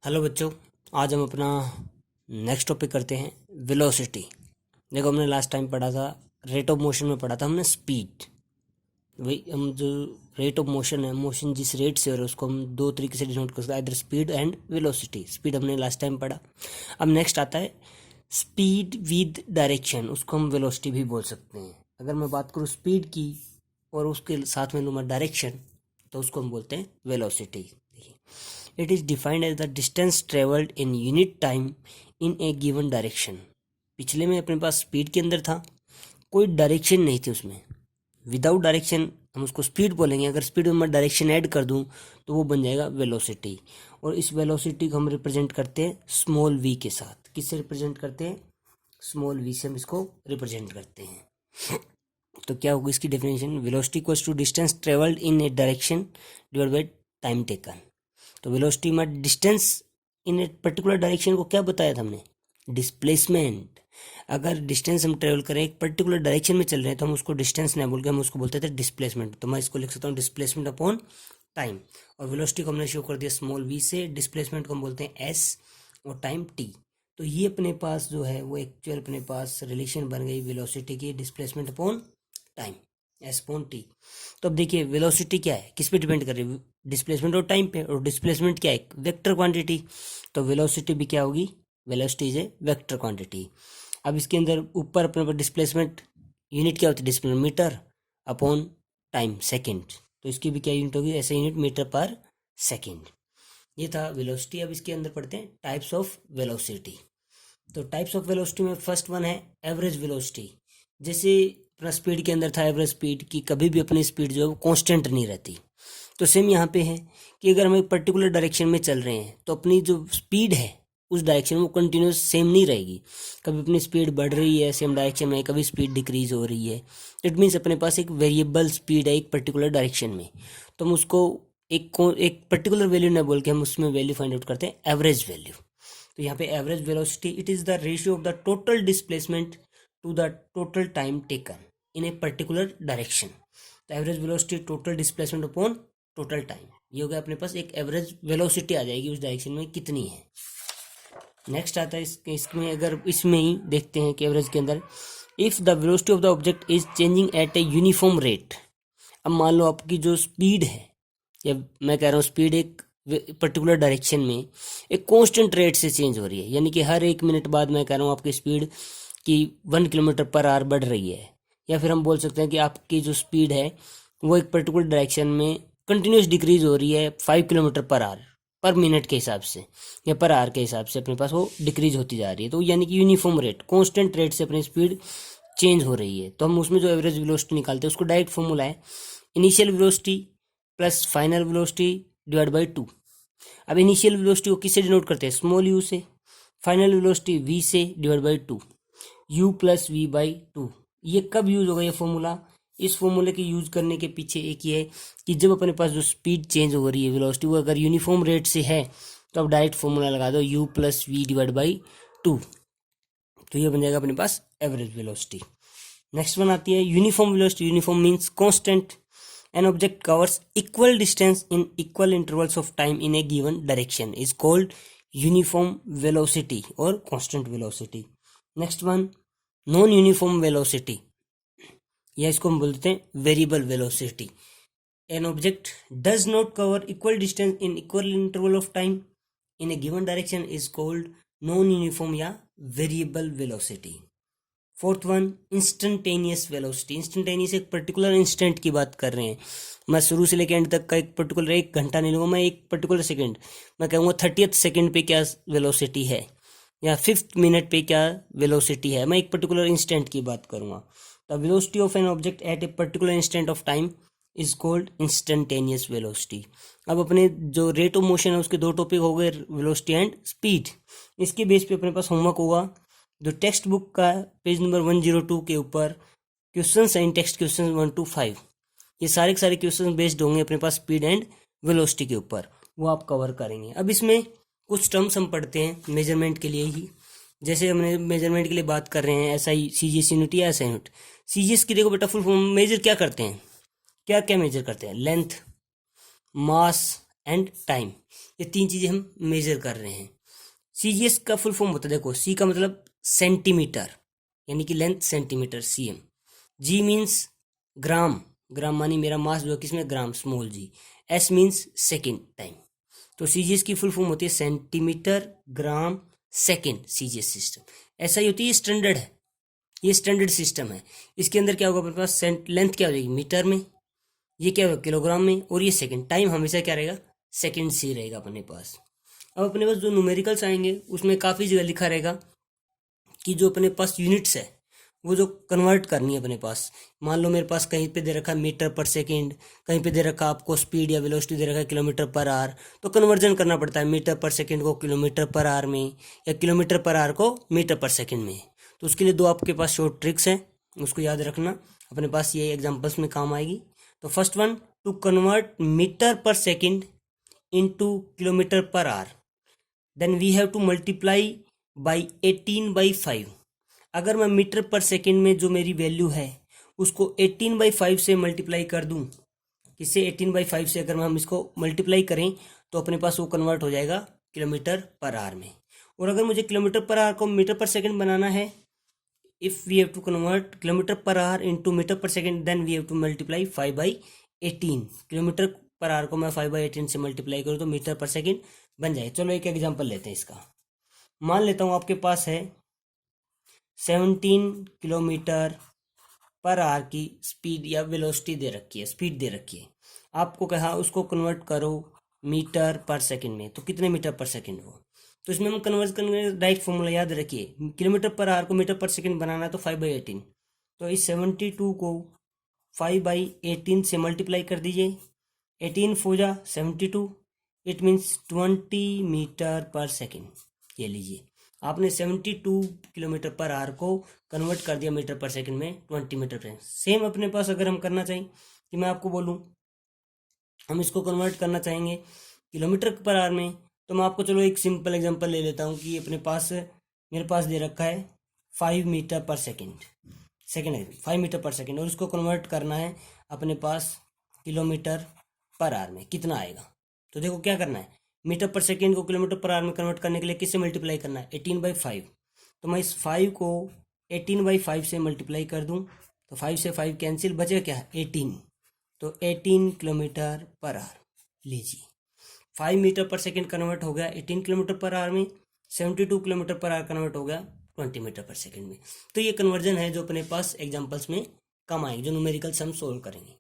Hello बच्चों। आज हम अपना नेक्स्ट टॉपिक करते हैं वेलोसिटी। देखो, हमने लास्ट टाइम पढ़ा था, रेट ऑफ मोशन में पढ़ा था हमने स्पीड। वही हम जो रेट ऑफ मोशन है, मोशन जिस रेट से हो रहा है उसको हम दो तरीके से डिनोट कर सकते हैं, इधर स्पीड एंड वेलोसिटी। स्पीड हमने लास्ट टाइम पढ़ा। अब नेक्स्ट आता है स्पीड विद डायरेक्शन, उसको हम वेलोसिटी भी बोल सकते हैं। अगर मैं बात करूँ स्पीड की और उसके साथ में लूँगा डायरेक्शन, तो उसको हम बोलते हैं वेलोसिटी। देखिए, it is defined as the distance travelled in unit time in a given direction. पिछले में अपने पास स्पीड के अंदर था, कोई डायरेक्शन नहीं थी उसमें। विदाउट डायरेक्शन हम उसको स्पीड बोलेंगे। अगर स्पीड में मैं डायरेक्शन ऐड कर दूं तो वो बन जाएगा वेलोसिटी। और इस वेलोसिटी को हम रिप्रेजेंट करते हैं स्मॉल वी के साथ। किससे रिप्रेजेंट करते हैं? स्मॉल वी से हम इसको रिप्रेजेंट करते हैं। तो क्या होगी इसकी definition? Velocity equals to distance travelled in a direction divide by time taken. तो वेलोसिटी में distance in a particular direction को क्या बताया था हमने? डिस्प्लेसमेंट। अगर डिस्टेंस हम ट्रेवल करें, एक पर्टिकुलर डायरेक्शन में चल रहे हैं, तो हम उसको डिस्टेंस नहीं बोल के हम उसको बोलते थे डिस्प्लेसमेंट। तो मैं इसको लिख सकता हूँ डिस्प्लेसमेंट अपॉन टाइम। और वेलोसिटी को हमने शो कर दिया स्मॉल वी से, डिस्प्लेसमेंट को हम बोलते हैं एस और टाइम टी। तो ये अपने पास जो है वो एक्चुअल अपने पास रिलेशन बन गई वेलोसिटी की, displacement upon time, S upon T. तो अब देखिए वेलोसिटी क्या है, किस पे डिपेंड कर रही है? डिस्प्लेसमेंट और टाइम पे। और डिस्प्लेसमेंट क्या है? Vector quantity. तो वेलोसिटी भी क्या होगी? Velocity is a vector quantity. अब इसके अंदर ऊपर अपने पास डिस्प्लेसमेंट यूनिट क्या होती है? Displacement metre upon time second. तो इसकी भी क्या यूनिट होगी? ऐसे यूनिट मीटर पर सेकेंड। ये था वेलोसिटी। अब इसके अंदर पढ़ते हैं टाइप्स ऑफ वेलोसिटी। तो टाइप्स ऑफ वेलोसिटी में फर्स्ट वन है एवरेज वेलोसिटी। जैसे अपना स्पीड के अंदर था एवरेज स्पीड, की कभी भी अपनी स्पीड जो है वो कांस्टेंट नहीं रहती। तो सेम यहाँ पे है कि अगर हम एक पर्टिकुलर डायरेक्शन में चल रहे हैं तो अपनी जो स्पीड है उस डायरेक्शन में वो कंटिन्यूस सेम नहीं रहेगी। कभी अपनी स्पीड बढ़ रही है सेम डायरेक्शन में, कभी स्पीड डिक्रीज हो रही है। इट मीन्स अपने पास एक वेरिएबल स्पीड है एक पर्टिकुलर डायरेक्शन में। तो हम उसको एक पर्टिकुलर वैल्यू ना बोल के हम उसमें वैल्यू फाइंड आउट करते हैं एवरेज वैल्यू। तो यहाँ पे average velocity it is the ratio of the total displacement to the total time taken in a particular direction. तो average velocity total displacement upon total time, ये हो गया अपने पास एक एवरेज वेलोसिटी आ जाएगी उस डायरेक्शन में कितनी है। नेक्स्ट आता है इसमें अगर इसमें ही देखते हैं कि एवरेज के अंदर if the velocity of the object is changing at a uniform rate. अब मान लो आपकी जो स्पीड है, या मैं कह रहा हूँ स्पीड एक पर्टिकुलर डायरेक्शन में एक कांस्टेंट रेट से चेंज हो रही है, यानी कि हर एक मिनट बाद मैं कह रहा हूँ आपकी स्पीड की 1 किलोमीटर पर आवर बढ़ रही है। या फिर हम बोल सकते हैं कि आपकी जो स्पीड है वो एक पर्टिकुलर डायरेक्शन में कंटिन्यूस डिक्रीज हो रही है 5 किलोमीटर पर आवर पर मिनट के हिसाब से या पर आवर के हिसाब से अपने पास वो डिक्रीज होती जा रही है। तो यानी कि यूनिफॉर्म रेट, कांस्टेंट रेट से अपनी स्पीड चेंज हो रही है। तो हम उसमें जो एवरेज वेलोसिटी निकालते हैं उसको डायरेक्ट फॉर्मूला है initial velocity plus final velocity divide by 2। अब इनिशियल वेलोसिटी को किससे डिनोट करते हैं? स्मॉल यू से। फाइनल वेलोसिटी वी से divide by 2, u plus v by 2। ये कब यूज होगा ये फॉर्मूला? इस फॉर्मूले के यूज करने के पीछे एक ये है कि जब अपने पास जो स्पीड चेंज हो रही है वेलोसिटी वो अगर यूनिफॉर्म रेट से है तो अब डायरेक्ट फॉर्मूला लगा दो u plus v divide by 2। तो ये बन जाएगा अपने पास एवरेज वेलोसिटी। नेक्स्ट वन आती है uniform velocity. Uniform means constant. An object covers equal distance in equal intervals of time in a given direction is called uniform velocity or constant velocity. Next one, non-uniform velocity, या इसको हम बोलते हैं variable velocity. An object does not cover equal distance in equal interval of time in a given direction is called non-uniform या variable velocity. Fourth one, instantaneous velocity. Instantaneous एक particular instant की बात कर रहे हैं। मैं शुरू से लेकर एंड तक का एक पर्टिकुलर एक घंटा नहीं लूँगा, मैं एक पर्टिकुलर सेकंड, मैं कहूँगा 30th सेकंड पे क्या वेलोसिटी है या 5th मिनट पे क्या वेलोसिटी है। मैं एक पर्टिकुलर इंस्टेंट की बात करूँगा। The velocity of an object at a particular instant of time is called instantaneous velocity. अब अपने जो रेट ऑफ मोशन है उसके दो टॉपिक हो गए, वेलोसिटी एंड स्पीड। इसके बेस पे अपने पास होमवर्क होगा जो टेक्स्ट बुक का पेज नंबर 102 के ऊपर questions and text questions 1 to 5, ये सारे के सारे क्वेश्चन बेस्ड होंगे अपने पास स्पीड एंड वेलोसिटी के ऊपर, वो आप कवर करेंगे। अब इसमें कुछ टर्म्स हम पढ़ते हैं मेजरमेंट के लिए ही। जैसे हमने मेजरमेंट के लिए बात कर रहे हैं SI CGS यूनिट या SI यूनिट। CGS की देखो बेटा फुल फॉर्म मेजर क्या करते हैं, क्या क्या मेजर करते हैं? लेंथ, मास, एंड टाइम, ये तीन चीज़ें हम मेजर कर रहे हैं। सीजीएस का फुल फॉर्म होता है, देखो सी का मतलब सेंटीमीटर यानी कि लेंथ सेंटीमीटर सीएम, जी मीन्स ग्राम, ग्राम मानी मेरा मास जो है किसमें ग्राम स्मॉल जी, एस मीन्स सेकेंड टाइम। तो सीजीएस की फुल फॉर्म होती है centimetre gram second CGS system. ऐसा ही होती है, स्टैंडर्ड है, ये स्टैंडर्ड सिस्टम है। इसके अंदर क्या होगा अपने पास, लेंथ क्या हो जाएगी मीटर में, ये क्या होगा किलोग्राम में, और ये सेकंड, टाइम हमेशा क्या रहेगा सेकंड से ही रहेगा अपने पास। अब अपने पास जो न्यूमेरिकल्स आएंगे उसमें काफ़ी जगह लिखा रहेगा कि जो अपने पास यूनिट्स है वो जो कन्वर्ट करनी है अपने पास। मान लो मेरे पास कहीं पे दे रखा है मीटर पर सेकंड, कहीं पे दे रखा आपको स्पीड या वेलोसिटी दे रखा है किलोमीटर पर आवर, तो कन्वर्जन करना पड़ता है मीटर पर सेकंड को किलोमीटर पर आवर में या किलोमीटर पर आवर को मीटर पर सेकंड में। तो उसके लिए दो आपके पास शॉर्ट ट्रिक्स हैं, उसको याद रखना, अपने पास ये एग्जाम्पल्स में काम आएगी। तो first one, to convert metre per second into kilometre per hour, then we have to multiply by 18/5। अगर मैं मीटर पर सेकंड में जो मेरी वैल्यू है उसको 18/5 से मल्टीप्लाई कर दूं, किससे 18/5 से अगर हम इसको मल्टीप्लाई करें तो अपने पास वो कन्वर्ट हो जाएगा किलोमीटर पर आवर में। और अगर मुझे किलोमीटर पर आवर को मीटर पर सेकंड बनाना है, if we have to convert kilometre per hour into metre per second, then we have to multiply 5/18। Kilometre per hour को मैं 5/18 से मल्टीप्लाई करूँ तो मीटर पर सेकंड बन जाए। चलो एक एग्जांपल लेते हैं इसका। मान लेता हूँ आपके पास है 17 किलोमीटर पर आवर की स्पीड या वेलोसिटी दे रखी है, स्पीड दे रखी है, आपको कहा उसको कन्वर्ट करो मीटर पर सेकंड में, तो कितने मीटर पर सेकंड हो। तो इसमें हम कन्वर्ट करने डायरेक्ट फॉर्मूला याद रखिए, किलोमीटर पर आवर को मीटर पर सेकंड बनाना है तो 5/18। तो इस 72 को 5/18 से मल्टीप्लाई कर दीजिए, 18 फोजा 72, it means 20 metre per second. ये लीजिए, आपने 72 किलोमीटर पर आवर को कन्वर्ट कर दिया मीटर पर सेकंड में 20 मीटर पर। सेम अपने पास अगर हम करना चाहें कि मैं आपको बोलूं हम इसको कन्वर्ट करना चाहेंगे किलोमीटर पर आवर में, तो मैं आपको चलो एक सिंपल एग्जांपल ले लेता हूं कि अपने पास मेरे पास दे रखा है 5 metre per second, 5 metre per second, और इसको कन्वर्ट करना है अपने पास किलोमीटर पर आवर में, कितना आएगा। तो देखो क्या करना है, मीटर पर सेकेंड को किलोमीटर पर आवर में कन्वर्ट करने के लिए किससे मल्टीप्लाई करना है 18/5। तो मैं इस 5 को 18/5 से मल्टीप्लाई कर दूं तो 5 से 5 कैंसिल, बचे क्या है 18, तो 18 किलोमीटर पर आवर। लीजिए 5 मीटर पर सेकेंड कन्वर्ट हो गया 18 किलोमीटर पर आवर में, 72 किलोमीटर पर आवर कन्वर्ट हो गया 20 मीटर पर सेकेंड में। तो ये कन्वर्जन है जो अपने पास एग्जाम्पल्स में कम आएंगे, जो न्यूमेरिकल्स हम सोल्व करेंगे।